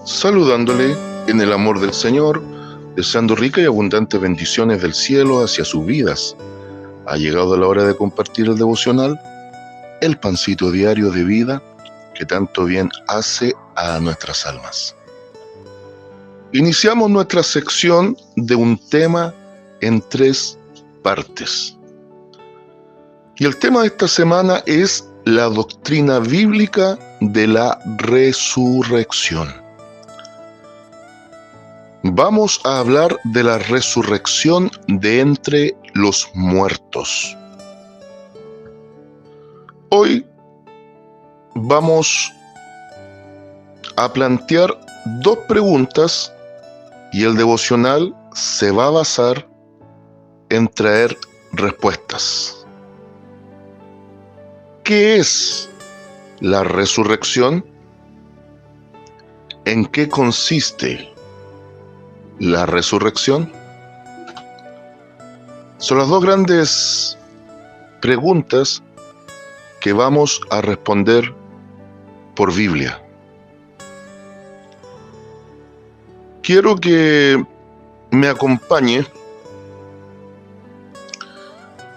saludándole en el amor del Señor, deseando ricas y abundantes bendiciones del cielo hacia sus vidas. Ha llegado la hora de compartir el devocional, el pancito diario de vida que tanto bien hace a nuestras almas. Iniciamos nuestra sección de un tema en 3 partes. Y el tema de esta semana es la doctrina bíblica de la resurrección. Vamos a hablar de la resurrección de entre los muertos. Hoy vamos a plantear 2 preguntas y el devocional se va a basar en traer respuestas. ¿Qué es la resurrección? ¿En qué consiste la resurrección? Son las 2 grandes preguntas que vamos a responder por Biblia. Quiero que me acompañe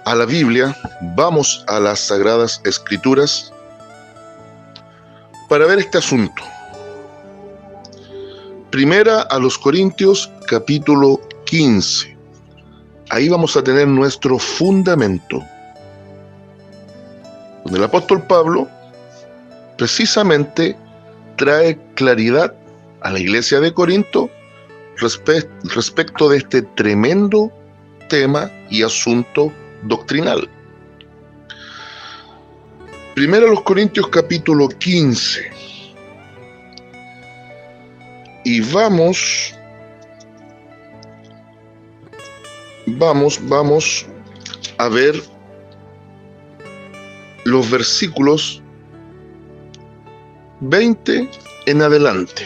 a la Biblia, vamos a las Sagradas Escrituras para ver este asunto. Primera a los Corintios, capítulo 15. Ahí vamos a tener nuestro fundamento, donde el apóstol Pablo precisamente trae claridad a la iglesia de Corinto respecto de este tremendo tema y asunto doctrinal. Primero a los Corintios capítulo 15. Y vamos a ver los versículos 20 en adelante.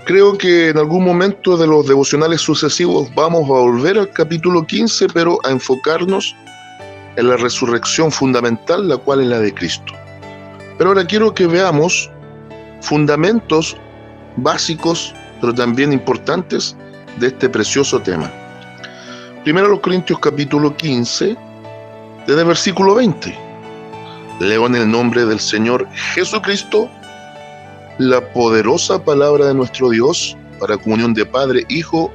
Creo que en algún momento de los devocionales sucesivos vamos a volver al capítulo 15, pero a enfocarnos en la resurrección fundamental, la cual es la de Cristo. Pero ahora quiero que veamos fundamentos básicos, pero también importantes, de este precioso tema. Primero los Corintios capítulo 15, desde el versículo 20. Leo en el nombre del Señor Jesucristo la poderosa palabra de nuestro Dios para comunión de Padre, Hijo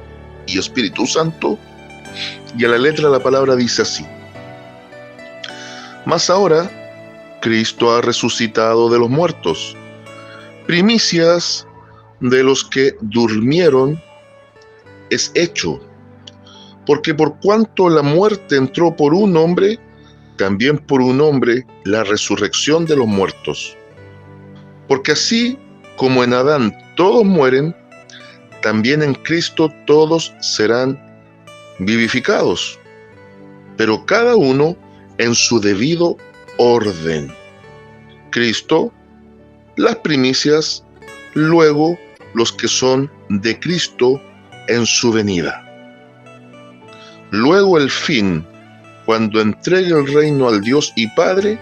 y Espíritu Santo. Y a la letra la palabra dice así: Mas ahora Cristo ha resucitado de los muertos, primicias de los que durmieron es hecho, porque por cuanto la muerte entró por un hombre, también por un hombre la resurrección de los muertos. Porque así como en Adán todos mueren, también en Cristo todos serán vivificados, pero cada uno en su debido orden. Cristo, las primicias, luego los que son de Cristo en su venida. Luego el fin, cuando entregue el reino al Dios y Padre,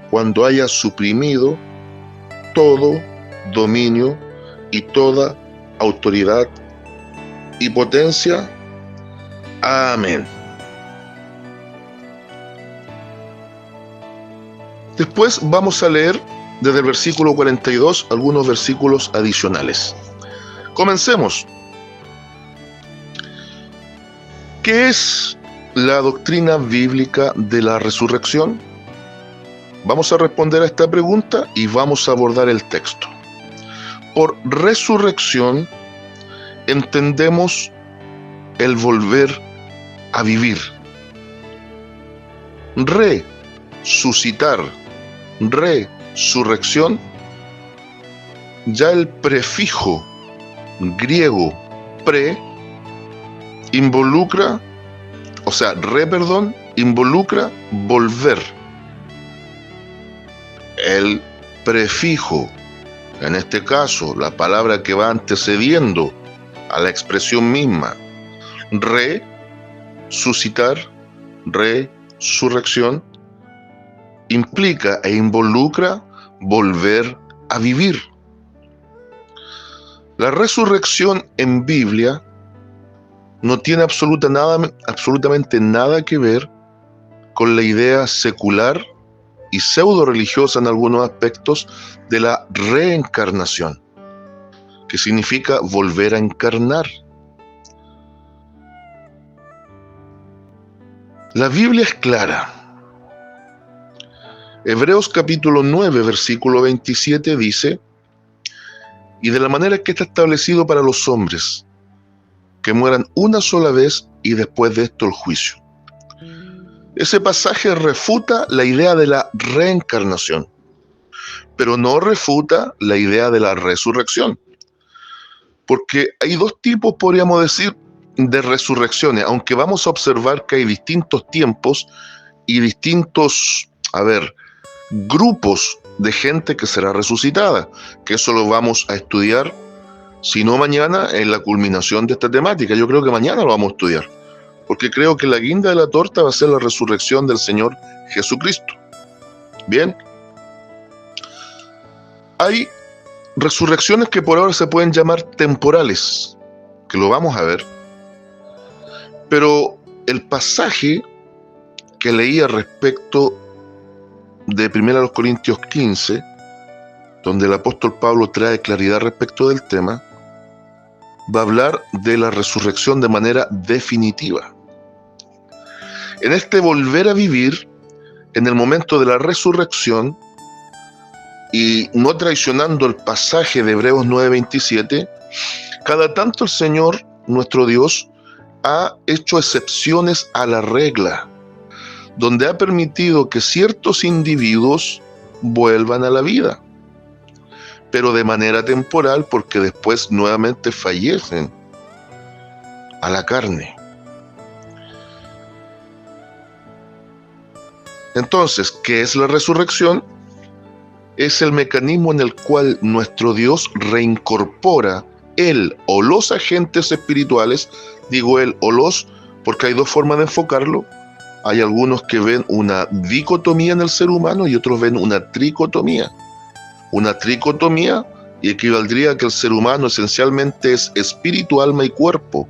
cuando haya suprimido todo dominio y toda autoridad y potencia. Amén. Después vamos a leer desde el versículo 42 algunos versículos adicionales. Comencemos. ¿Qué es la doctrina bíblica de la resurrección? Vamos a responder a esta pregunta y vamos a abordar el texto. Por resurrección entendemos el volver a vivir. Resucitar, resurrección, ya el prefijo griego pre involucra, involucra volver. El prefijo, en este caso, la palabra que va antecediendo a la expresión misma, resucitar, resurrección, implica e involucra volver a vivir. La resurrección en Biblia no tiene absolutamente nada que ver con la idea secular y pseudo religiosa en algunos aspectos de la reencarnación, que significa volver a encarnar. La Biblia es clara. Hebreos capítulo 9, versículo 27 dice: y de la manera que está establecido para los hombres, que mueran una sola vez y después de esto el juicio. Ese pasaje refuta la idea de la reencarnación, pero no refuta la idea de la resurrección. Porque hay dos tipos, podríamos decir, de resurrecciones, aunque vamos a observar que hay distintos tiempos y distintos, grupos de gente que será resucitada, que eso lo vamos a estudiar, si no mañana, en la culminación de esta temática. Yo creo que mañana lo vamos a estudiar, porque creo que la guinda de la torta va a ser la resurrección del Señor Jesucristo. Bien, hay resurrecciones que por ahora se pueden llamar temporales, que lo vamos a ver, pero el pasaje que leía respecto de 1 Corintios 15, donde el apóstol Pablo trae claridad respecto del tema, va a hablar de la resurrección de manera definitiva. En este volver a vivir, en el momento de la resurrección, y no traicionando el pasaje de Hebreos 9:27, cada tanto el Señor, nuestro Dios, ha hecho excepciones a la regla, donde ha permitido que ciertos individuos vuelvan a la vida, pero de manera temporal, porque después nuevamente fallecen a la carne. Entonces, ¿qué es la resurrección? Es el mecanismo en el cual nuestro Dios reincorpora él o los agentes espirituales, digo él o los, porque hay dos formas de enfocarlo. Hay algunos que ven una dicotomía en el ser humano y otros ven una tricotomía. Una tricotomía y equivaldría a que el ser humano esencialmente es espíritu, alma y cuerpo.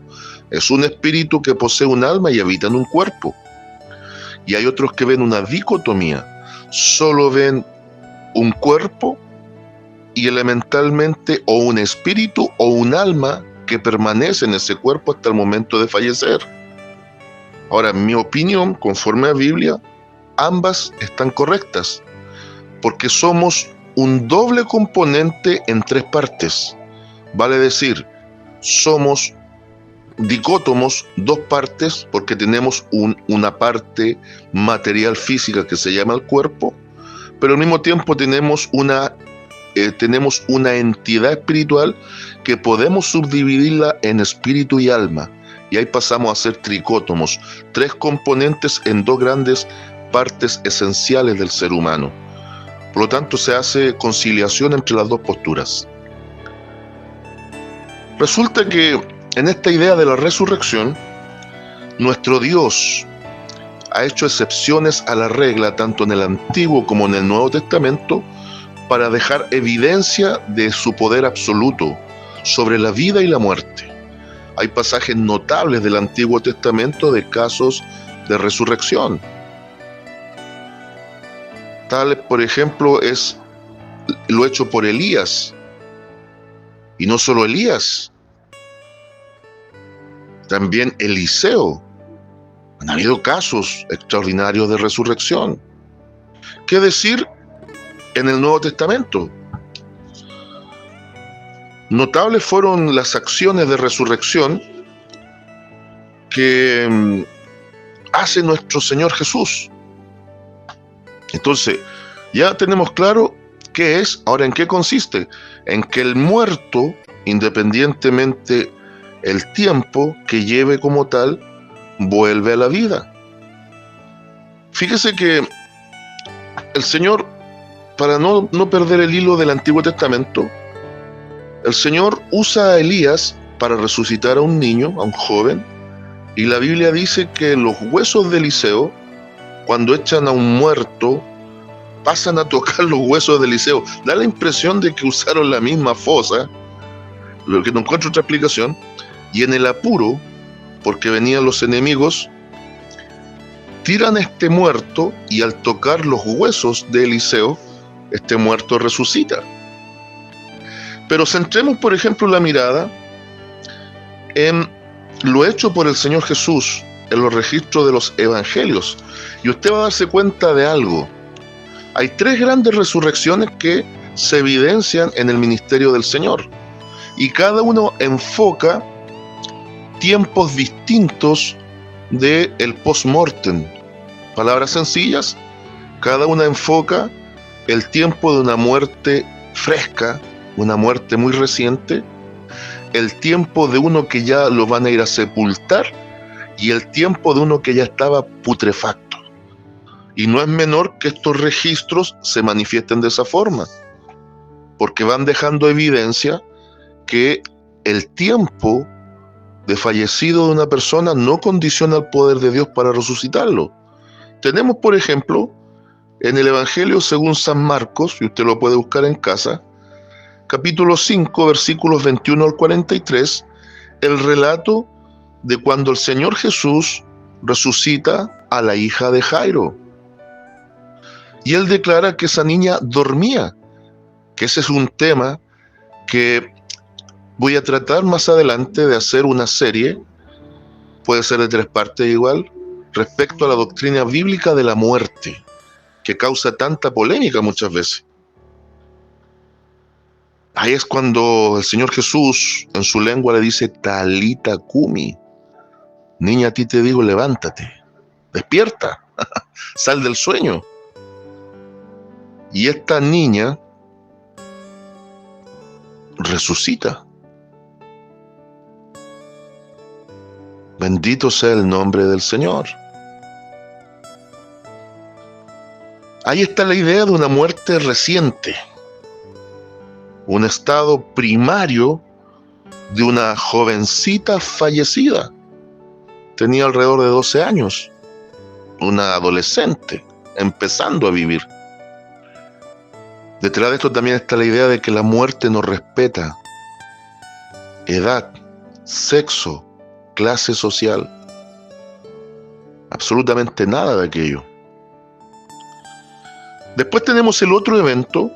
Es un espíritu que posee un alma y habita en un cuerpo. Y hay otros que ven una dicotomía. Solo ven un cuerpo y elementalmente o un espíritu o un alma que permanece en ese cuerpo hasta el momento de fallecer. Ahora, en mi opinión, conforme a la Biblia, ambas están correctas, porque somos un doble componente en tres partes. Vale decir, somos dicótomos, dos partes, porque tenemos una parte material física que se llama el cuerpo, pero al mismo tiempo tenemos una entidad espiritual que podemos subdividirla en espíritu y alma. Y ahí pasamos a ser tricótomos, tres componentes en dos grandes partes esenciales del ser humano. Por lo tanto, se hace conciliación entre las dos posturas. Resulta que en esta idea de la resurrección, nuestro Dios ha hecho excepciones a la regla tanto en el Antiguo como en el Nuevo Testamento para dejar evidencia de su poder absoluto sobre la vida y la muerte. Hay pasajes notables del Antiguo Testamento de casos de resurrección. Tal, por ejemplo, es lo hecho por Elías. Y no solo Elías, también Eliseo. Han habido casos extraordinarios de resurrección. ¿Qué decir en el Nuevo Testamento? Notables fueron las acciones de resurrección que hace nuestro Señor Jesús. Entonces, ya tenemos claro qué es. Ahora, ¿en qué consiste? En que el muerto, independientemente el tiempo que lleve como tal, vuelve a la vida. Fíjese que el Señor, para no perder el hilo del Antiguo Testamento, el Señor usa a Elías para resucitar a un niño, a un joven, y la Biblia dice que los huesos de Eliseo, cuando echan a un muerto, pasan a tocar los huesos de Eliseo. Da la impresión de que usaron la misma fosa, lo que no encuentro otra explicación, y en el apuro, porque venían los enemigos, tiran a este muerto y al tocar los huesos de Eliseo, este muerto resucita. Pero centremos, por ejemplo, la mirada en lo hecho por el Señor Jesús en los registros de los evangelios, y usted va a darse cuenta de algo. Hay 3 grandes resurrecciones que se evidencian en el ministerio del Señor, y cada uno enfoca tiempos distintos del post-mortem. Palabras sencillas, cada una enfoca el tiempo de una muerte fresca, una muerte muy reciente, el tiempo de uno que ya lo van a ir a sepultar y el tiempo de uno que ya estaba putrefacto. Y no es menor que estos registros se manifiesten de esa forma, porque van dejando evidencia que el tiempo de fallecido de una persona no condiciona el poder de Dios para resucitarlo. Tenemos, por ejemplo, en el Evangelio según San Marcos, y usted lo puede buscar en casa, capítulo 5, versículos 21 al 43, el relato de cuando el Señor Jesús resucita a la hija de Jairo. Y él declara que esa niña dormía, que ese es un tema que voy a tratar más adelante de hacer una serie, puede ser de 3 partes igual, respecto a la doctrina bíblica de la muerte, que causa tanta polémica muchas veces. Ahí es cuando el Señor Jesús en su lengua le dice, Talita Cumi, niña, a ti te digo, levántate, despierta, sal del sueño. Y esta niña resucita. Bendito sea el nombre del Señor. Ahí está la idea de una muerte reciente, un estado primario de una jovencita fallecida. Tenía alrededor de 12 años, una adolescente, empezando a vivir. Detrás de esto también está la idea de que la muerte no respeta edad, sexo, clase social, absolutamente nada de aquello. Después tenemos el otro evento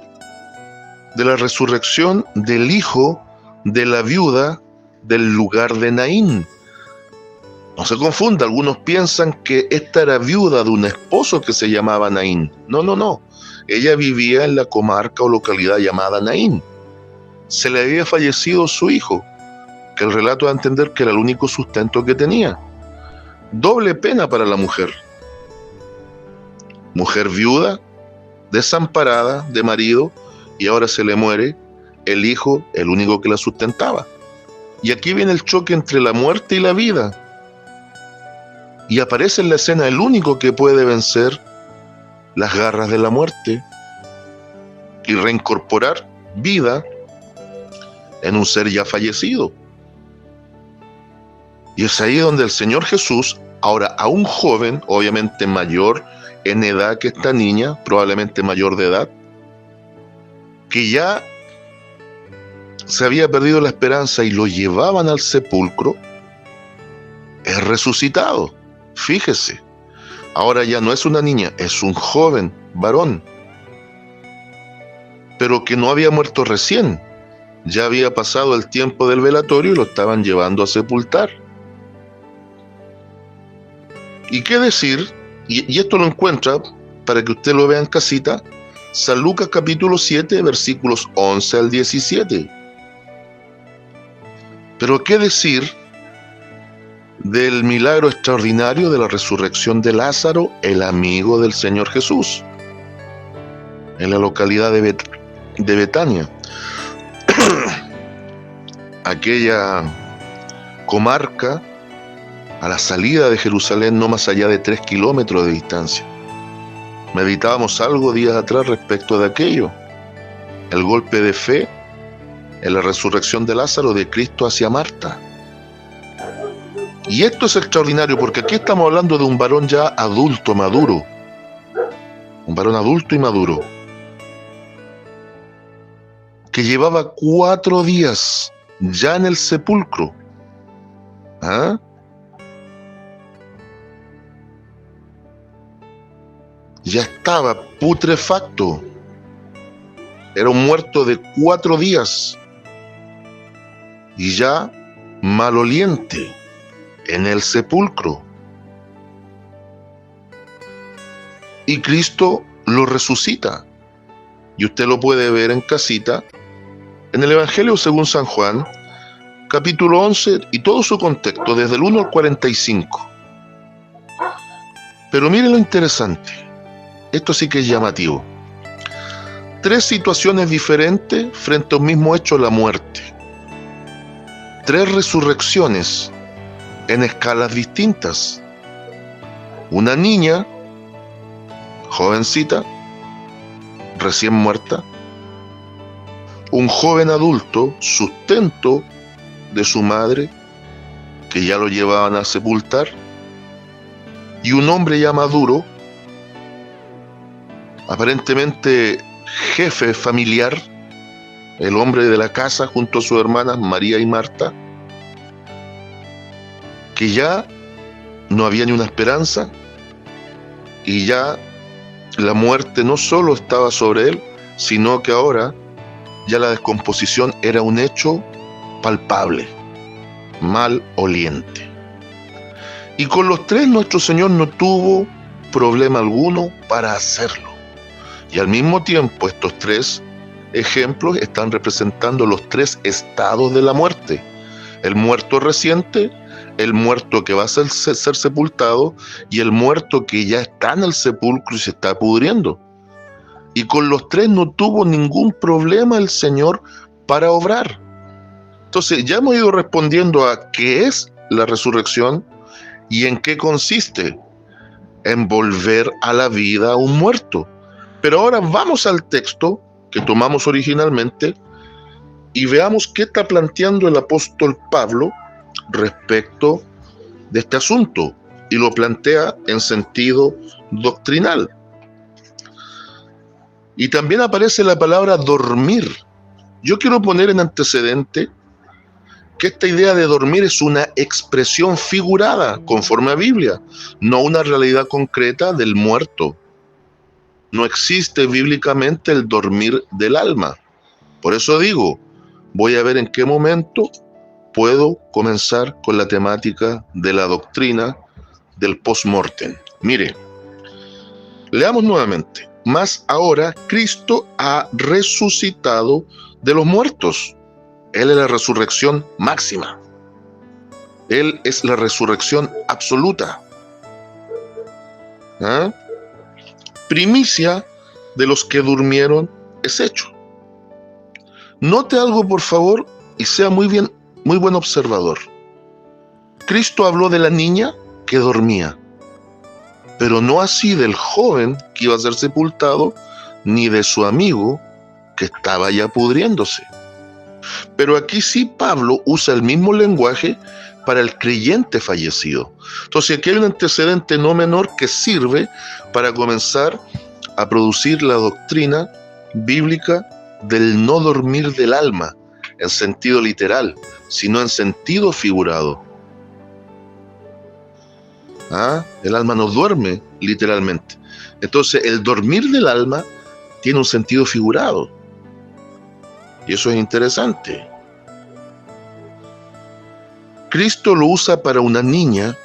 de la resurrección del hijo de la viuda del lugar de Naín. No se confunda, algunos piensan que esta era viuda de un esposo que se llamaba Naín. No. Ella vivía en la comarca o localidad llamada Naín. Se le había fallecido su hijo, que el relato da a entender que era el único sustento que tenía. Doble pena para la mujer. Mujer viuda, desamparada de marido, y ahora se le muere el hijo, el único que la sustentaba. Y aquí viene el choque entre la muerte y la vida. Y aparece en la escena el único que puede vencer las garras de la muerte y reincorporar vida en un ser ya fallecido. Y es ahí donde el Señor Jesús, ahora a un joven, obviamente mayor en edad que esta niña, probablemente mayor de edad, que ya se había perdido la esperanza y lo llevaban al sepulcro, es resucitado. Fíjese, ahora ya no es una niña, es un joven varón, pero que no había muerto recién. Ya había pasado el tiempo del velatorio y lo estaban llevando a sepultar. ¿Y qué decir? Y esto lo encuentra, para que usted lo vea en casita, San Lucas capítulo 7, versículos 11 al 17. Pero ¿qué decir del milagro extraordinario de la resurrección de Lázaro, el amigo del Señor Jesús, en la localidad de Betania? Aquella comarca a la salida de Jerusalén, no más allá de 3 kilómetros de distancia. Meditábamos algo días atrás respecto de aquello, el golpe de fe en la resurrección de Lázaro, de Cristo hacia Marta. Y esto es extraordinario porque aquí estamos hablando de un varón ya adulto, maduro, un varón adulto y maduro, que llevaba 4 días ya en el sepulcro. ¿Ah? Ya estaba putrefacto. Era un muerto de 4 días. Y ya maloliente en el sepulcro. Y Cristo lo resucita. Y usted lo puede ver en casita, en el Evangelio según San Juan, capítulo 11, y todo su contexto, desde el 1 al 45. Pero mire lo interesante. Esto sí que es llamativo. 3 situaciones diferentes frente a un mismo hecho, la muerte. 3 resurrecciones en escalas distintas. Una niña, jovencita, recién muerta. Un joven adulto, sustento de su madre, que ya lo llevaban a sepultar. Y un hombre ya maduro, aparentemente jefe familiar, el hombre de la casa junto a sus hermanas María y Marta, que ya no había ni una esperanza y ya la muerte no solo estaba sobre él, sino que ahora ya la descomposición era un hecho palpable, maloliente. Y con los 3 nuestro Señor no tuvo problema alguno para hacerlo. Y al mismo tiempo estos 3 ejemplos están representando los 3 estados de la muerte. El muerto reciente, el muerto que va a ser sepultado y el muerto que ya está en el sepulcro y se está pudriendo. Y con los 3 no tuvo ningún problema el Señor para obrar. Entonces ya hemos ido respondiendo a qué es la resurrección y en qué consiste: en volver a la vida a un muerto. Pero ahora vamos al texto que tomamos originalmente y veamos qué está planteando el apóstol Pablo respecto de este asunto, y lo plantea en sentido doctrinal. Y también aparece la palabra dormir. Yo quiero poner en antecedente que esta idea de dormir es una expresión figurada conforme a Biblia, no una realidad concreta del muerto. No existe bíblicamente el dormir del alma. Por eso digo, voy a ver en qué momento puedo comenzar con la temática de la doctrina del post-mortem. Mire, leamos nuevamente. Mas ahora Cristo ha resucitado de los muertos. Él es la resurrección máxima. Él es la resurrección absoluta. ¿Ah? Primicia de los que durmieron es hecho. Note algo, por favor, y sea muy buen observador. Cristo habló de la niña que dormía, pero no así del joven que iba a ser sepultado, ni de su amigo que estaba ya pudriéndose. Pero aquí sí Pablo usa el mismo lenguaje para el creyente fallecido. Entonces aquí hay un antecedente no menor que sirve para comenzar a producir la doctrina bíblica del no dormir del alma, en sentido literal, sino en sentido figurado. El alma no duerme literalmente. Entonces el dormir del alma tiene un sentido figurado. Y eso es interesante. Cristo lo usa para una niña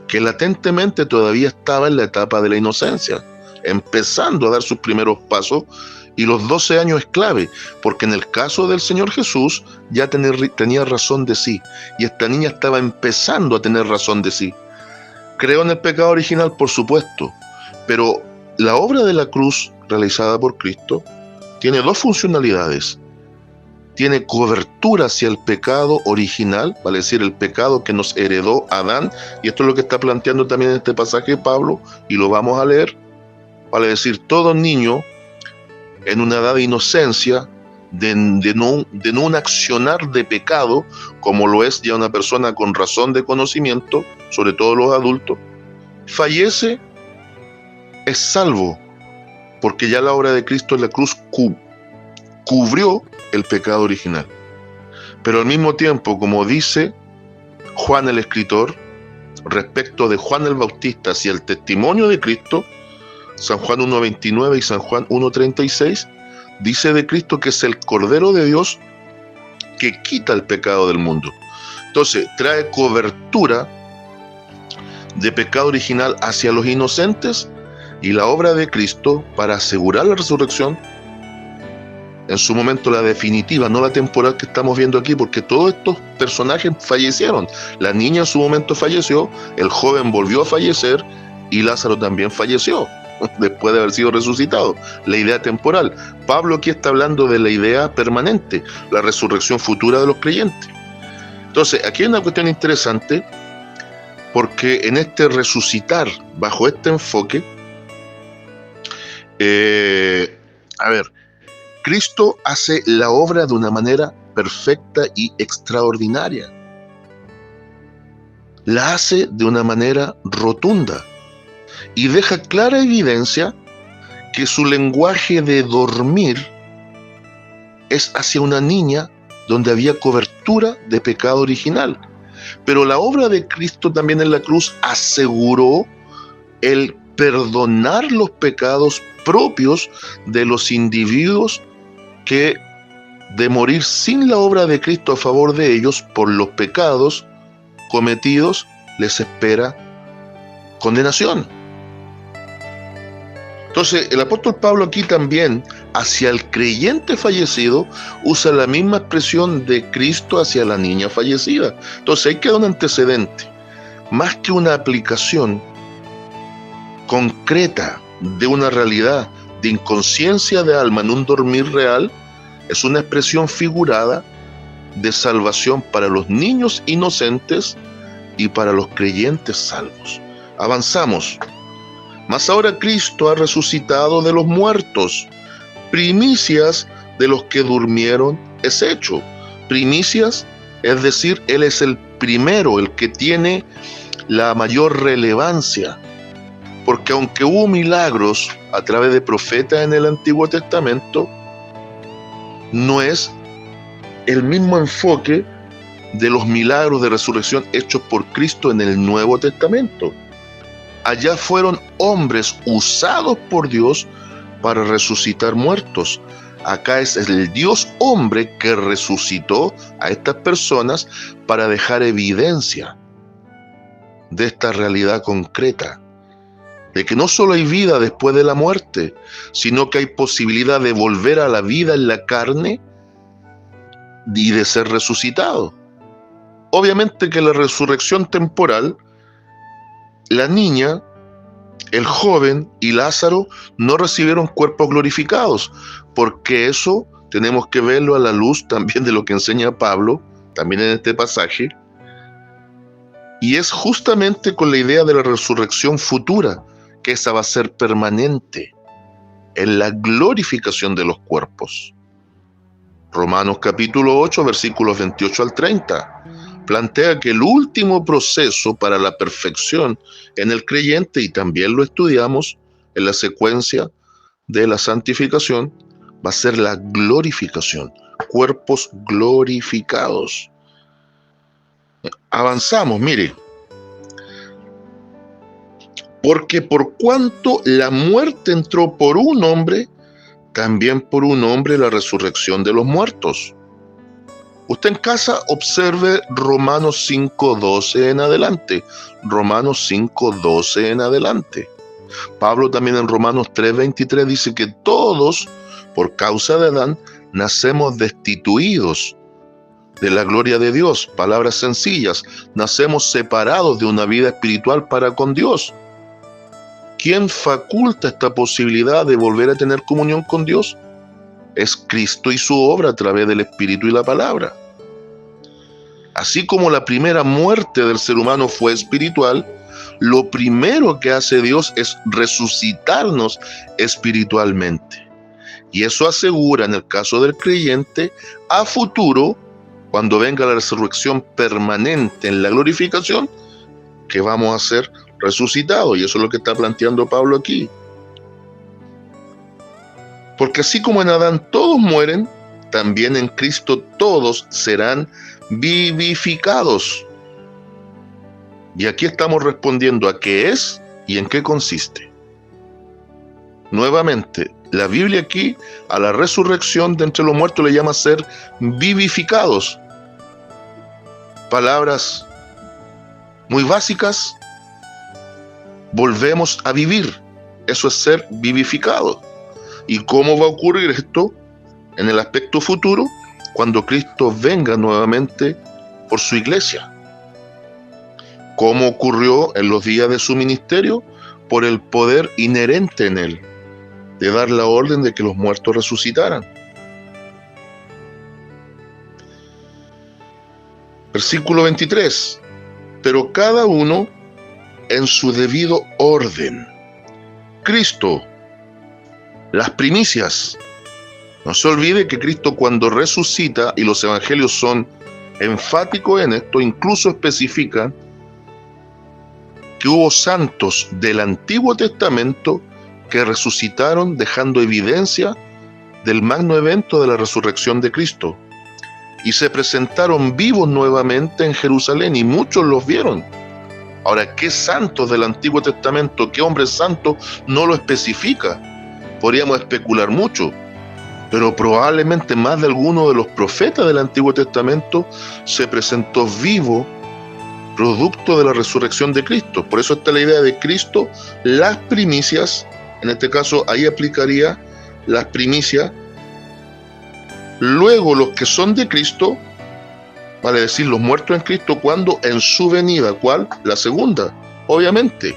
que latentemente todavía estaba en la etapa de la inocencia, empezando a dar sus primeros pasos, y los 12 años es clave, porque en el caso del Señor Jesús ya tenía razón de sí, y esta niña estaba empezando a tener razón de sí. Creo en el pecado original, por supuesto, pero la obra de la cruz realizada por Cristo tiene 2 funcionalidades. Tiene cobertura hacia el pecado original, vale decir, el pecado que nos heredó Adán, y esto es lo que está planteando también en este pasaje Pablo, y lo vamos a leer, vale decir, todo niño en una edad de inocencia, de no un accionar de pecado, como lo es ya una persona con razón de conocimiento, sobre todo los adultos, fallece, es salvo, porque ya la obra de Cristo en la cruz cubrió el pecado original. Pero al mismo tiempo, como dice Juan el escritor, respecto de Juan el Bautista hacia el testimonio de Cristo, San Juan 1:29 y San Juan 1:36, dice de Cristo que es el Cordero de Dios que quita el pecado del mundo. Entonces, trae cobertura de pecado original hacia los inocentes, y la obra de Cristo para asegurar la resurrección, en su momento la definitiva, no la temporal que estamos viendo aquí, porque todos estos personajes fallecieron. La niña en su momento falleció, el joven volvió a fallecer y Lázaro también falleció después de haber sido resucitado. La idea temporal. Pablo aquí está hablando de la idea permanente, la resurrección futura de los creyentes. Entonces, aquí hay una cuestión interesante, porque en este resucitar, bajo este enfoque, Cristo hace la obra de una manera perfecta y extraordinaria. La hace de una manera rotunda y deja clara evidencia que su lenguaje de dormir es hacia una niña donde había cobertura de pecado original. Pero la obra de Cristo también en la cruz aseguró el perdonar los pecados propios de los individuos que, de morir sin la obra de Cristo a favor de ellos por los pecados cometidos, les espera condenación. Entonces, el apóstol Pablo aquí también, hacia el creyente fallecido, usa la misma expresión de Cristo hacia la niña fallecida. Entonces, ahí queda un antecedente, más que una aplicación concreta de una realidad de inconsciencia de alma en un dormir real, es una expresión figurada de salvación para los niños inocentes y para los creyentes salvos. Avanzamos. Mas ahora Cristo ha resucitado de los muertos, primicias de los que durmieron es hecho. Primicias, es decir, Él es el primero, el que tiene la mayor relevancia, porque aunque hubo milagros a través de profetas en el Antiguo Testamento, no es el mismo enfoque de los milagros de resurrección hechos por Cristo en el Nuevo Testamento. Allá fueron hombres usados por Dios para resucitar muertos. Acá es el Dios hombre que resucitó a estas personas para dejar evidencia de esta realidad concreta, de que no solo hay vida después de la muerte, sino que hay posibilidad de volver a la vida en la carne y de ser resucitado. Obviamente que la resurrección temporal, la niña, el joven y Lázaro no recibieron cuerpos glorificados, porque eso tenemos que verlo a la luz también de lo que enseña Pablo, también en este pasaje, y es justamente con la idea de la resurrección futura, que esa va a ser permanente en la glorificación de los cuerpos. Romanos capítulo 8, versículos 28 al 30, plantea que el último proceso para la perfección en el creyente, y también lo estudiamos en la secuencia de la santificación, va a ser la glorificación, cuerpos glorificados. Avanzamos, mire. Porque por cuanto la muerte entró por un hombre, también por un hombre la resurrección de los muertos. Usted en casa observe Romanos 5:12 en adelante. Romanos 5:12 en adelante. Pablo también en Romanos 3:23 dice que todos, por causa de Adán, nacemos destituidos de la gloria de Dios. Palabras sencillas, nacemos separados de una vida espiritual para con Dios. ¿Quién faculta esta posibilidad de volver a tener comunión con Dios? Es Cristo y su obra a través del Espíritu y la palabra. Así como la primera muerte del ser humano fue espiritual, lo primero que hace Dios es resucitarnos espiritualmente. Y eso asegura, en el caso del creyente, a futuro, cuando venga la resurrección permanente en la glorificación, que vamos a ser resucitados. Y eso es lo que está planteando Pablo aquí. Porque así como en Adán todos mueren, también en Cristo todos serán vivificados. Y aquí estamos respondiendo a qué es y en qué consiste. Nuevamente, la Biblia aquí a la resurrección de entre los muertos le llama ser vivificados. Palabras muy básicas. Volvemos a vivir. Eso es ser vivificado. ¿Y cómo va a ocurrir esto en el aspecto futuro? Cuando Cristo venga nuevamente por su iglesia. ¿Cómo ocurrió en los días de su ministerio? Por el poder inherente en él, de dar la orden de que los muertos resucitaran. Versículo 23. Pero cada uno en su debido orden. Cristo, las primicias. No se olvide que Cristo cuando resucita, y los evangelios son enfáticos en esto, incluso especifican que hubo santos del Antiguo Testamento que resucitaron dejando evidencia del magno evento de la resurrección de Cristo. Y se presentaron vivos nuevamente en Jerusalén y muchos los vieron. Ahora, ¿qué santos del Antiguo Testamento, qué hombres santos no lo especifica? Podríamos especular mucho, pero probablemente más de alguno de los profetas del Antiguo Testamento se presentó vivo producto de la resurrección de Cristo. Por eso está la idea de Cristo, las primicias, en este caso ahí aplicaría las primicias. Luego los que son de Cristo, vale decir los muertos en Cristo, cuando en su venida, ¿cuál? La segunda, obviamente.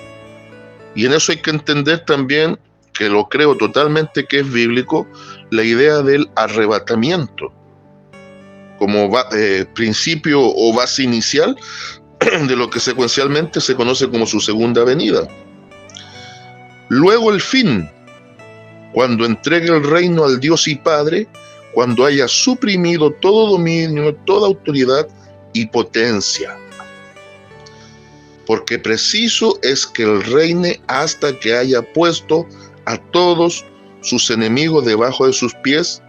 Y en eso hay que entender también, que lo creo totalmente que es bíblico, la idea del arrebatamiento como principio o base inicial de lo que secuencialmente se conoce como su segunda venida. Luego el fin, cuando entregue el reino al Dios y Padre, cuando haya suprimido todo dominio, toda autoridad y potencia. Porque preciso es que él reine hasta que haya puesto a todos sus enemigos debajo de sus pies.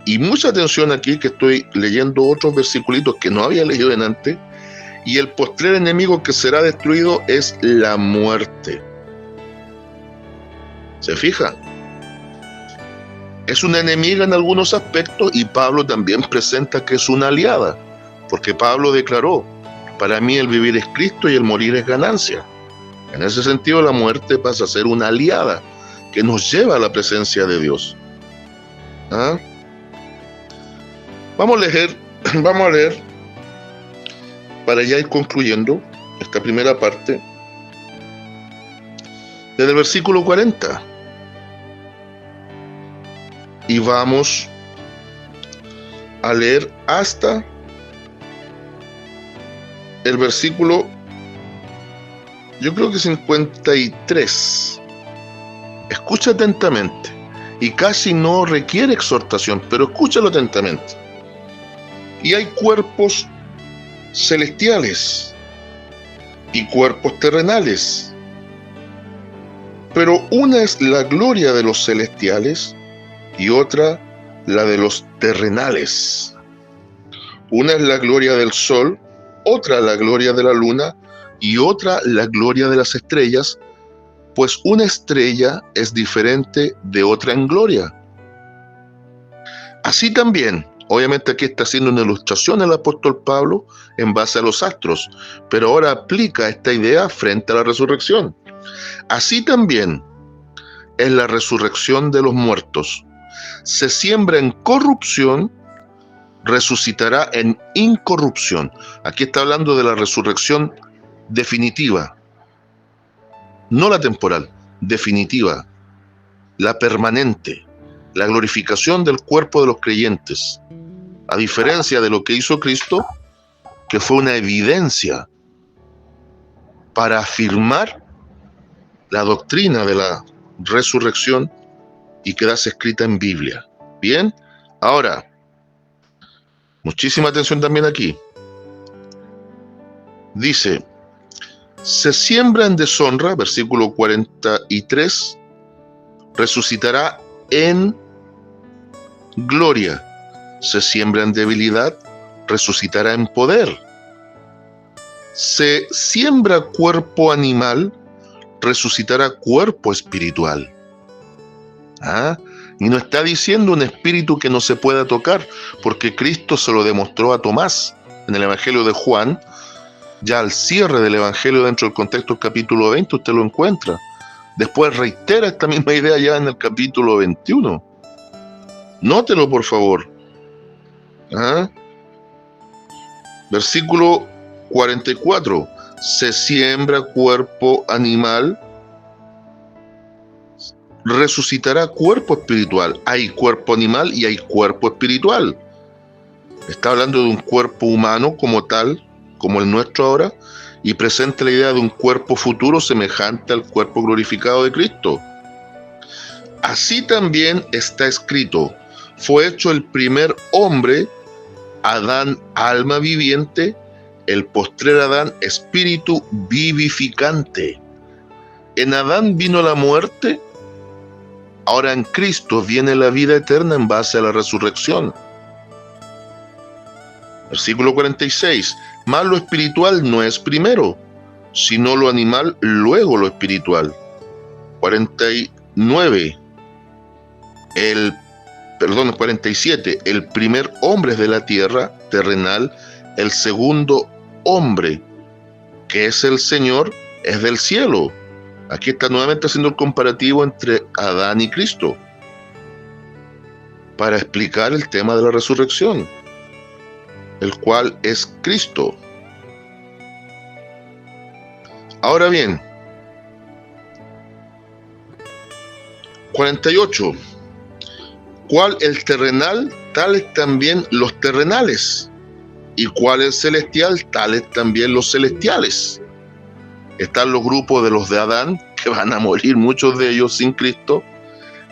Y mucha atención aquí, que estoy leyendo otros versículos que no había leído en antes. Y el postrer enemigo que será destruido es la muerte. ¿Se fijan? Es una enemiga en algunos aspectos, y Pablo también presenta que es una aliada, porque Pablo declaró: para mí el vivir es Cristo y el morir es ganancia. En ese sentido, la muerte pasa a ser una aliada que nos lleva a la presencia de Dios. Vamos a leer para ya ir concluyendo esta primera parte, desde el versículo 40. Y vamos a leer hasta el versículo, yo creo que 53. Escucha atentamente, y casi no requiere exhortación, pero escúchalo atentamente. Y hay cuerpos celestiales y cuerpos terrenales, pero una es la gloria de los celestiales y otra la de los terrenales. Una es la gloria del sol, otra la gloria de la luna y otra la gloria de las estrellas, pues una estrella es diferente de otra en gloria. Así también, obviamente aquí está haciendo una ilustración el apóstol Pablo en base a los astros, pero ahora aplica esta idea frente a la resurrección. Así también es la resurrección de los muertos. Se siembra en corrupción, resucitará en incorrupción. Aquí está hablando de la resurrección definitiva, no la temporal, definitiva, la permanente, la glorificación del cuerpo de los creyentes, a diferencia de lo que hizo Cristo, que fue una evidencia para afirmar la doctrina de la resurrección y quedarse escrita en Biblia. Bien, ahora, muchísima atención también aquí. Dice: se siembra en deshonra, versículo 43, resucitará en gloria. Se siembra en debilidad, resucitará en poder. Se siembra cuerpo animal, resucitará cuerpo espiritual. Y no está diciendo un espíritu que no se pueda tocar, porque Cristo se lo demostró a Tomás en el Evangelio de Juan. Ya al cierre del Evangelio, dentro del contexto del capítulo 20, usted lo encuentra. Después reitera esta misma idea ya en el capítulo 21. Nótelo, por favor. Versículo 44. Se siembra cuerpo animal, resucitará cuerpo espiritual. Hay cuerpo animal y hay cuerpo espiritual. Está hablando de un cuerpo humano como tal, como el nuestro ahora, y presenta la idea de un cuerpo futuro semejante al cuerpo glorificado de Cristo. Así también está escrito: fue hecho el primer hombre, Adán, alma viviente, el postrer Adán, espíritu vivificante. En Adán vino la muerte, ahora en Cristo viene la vida eterna en base a la resurrección. Versículo 46. Mas lo espiritual no es primero, sino lo animal, luego lo espiritual. 47. El primer hombre es de la tierra terrenal, el segundo hombre, que es el Señor, es del cielo. Aquí está nuevamente haciendo el comparativo entre Adán y Cristo para explicar el tema de la resurrección, el cual es Cristo. Ahora bien, 48. ¿Cuál el terrenal? Tales también los terrenales. ¿Y cuál el celestial? Tales también los celestiales. Están los grupos de los de Adán, que van a morir muchos de ellos sin Cristo,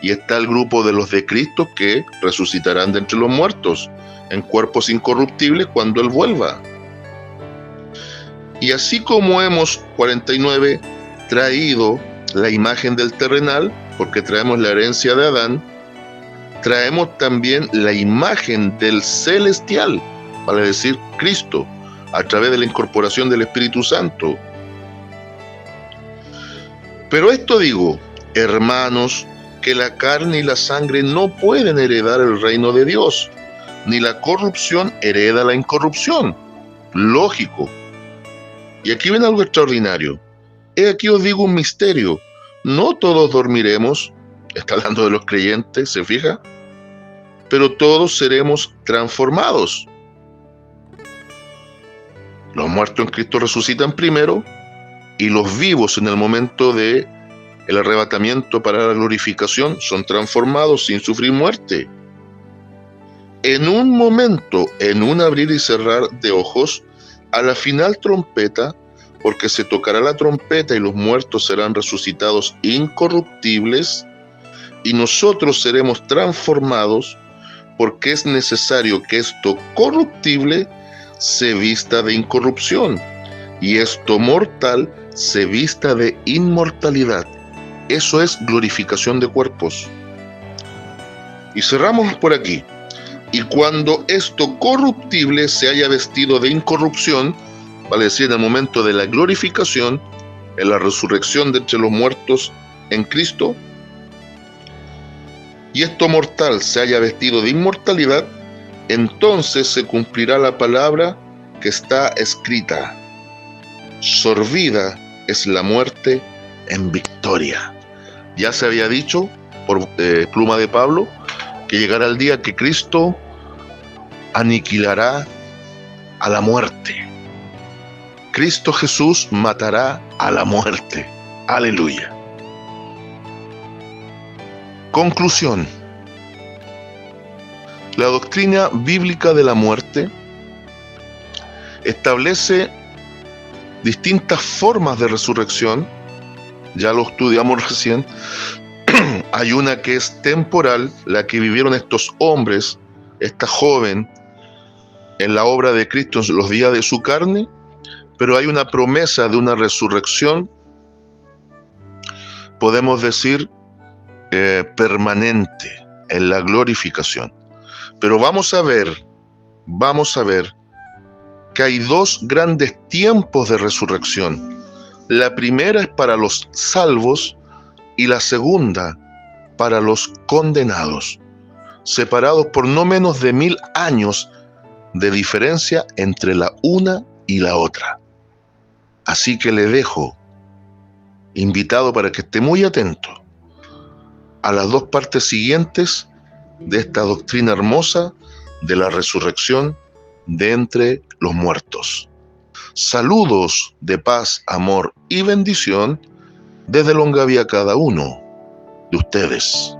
y está el grupo de los de Cristo, que resucitarán de entre los muertos en cuerpos incorruptibles cuando Él vuelva. Y así como hemos, 49, traído la imagen del terrenal, porque traemos la herencia de Adán, traemos también la imagen del celestial, vale decir Cristo, a través de la incorporación del Espíritu Santo. Pero esto digo, hermanos, que la carne y la sangre no pueden heredar el reino de Dios, ni la corrupción hereda la incorrupción. Lógico. Y aquí ven algo extraordinario. He aquí os digo un misterio. No todos dormiremos, está hablando de los creyentes, ¿se fija? Pero todos seremos transformados. Los muertos en Cristo resucitan primero, y los vivos en el momento de el arrebatamiento para la glorificación son transformados sin sufrir muerte. En un momento, en un abrir y cerrar de ojos, a la final trompeta, porque se tocará la trompeta y los muertos serán resucitados incorruptibles, y nosotros seremos transformados, porque es necesario que esto corruptible se vista de incorrupción, y esto mortal se vista de inmortalidad. Eso es glorificación de cuerpos. Y cerramos por aquí. Y cuando esto corruptible se haya vestido de incorrupción, vale decir, en el momento de la glorificación, en la resurrección de entre los muertos en Cristo, y esto mortal se haya vestido de inmortalidad, entonces se cumplirá la palabra que está escrita: sorbida es la muerte en victoria. Ya se había dicho por pluma de Pablo que llegará el día que Cristo aniquilará a la muerte. Cristo Jesús matará a la muerte. Aleluya. Conclusión. La doctrina bíblica de la muerte establece distintas formas de resurrección. Ya lo estudiamos recién. Hay una que es temporal, la que vivieron estos hombres, esta joven, en la obra de Cristo en los días de su carne, pero hay una promesa de una resurrección, podemos decir, permanente, en la glorificación. Pero vamos a ver que hay dos grandes tiempos de resurrección. La primera es para los salvos y la segunda para los condenados, separados por no menos de 1000 años de diferencia entre la una y la otra. Así que le dejo invitado para que esté muy atento a las dos partes siguientes de esta doctrina hermosa de la resurrección de entre los muertos. Saludos de paz, amor y bendición desde Longaví a cada uno de ustedes.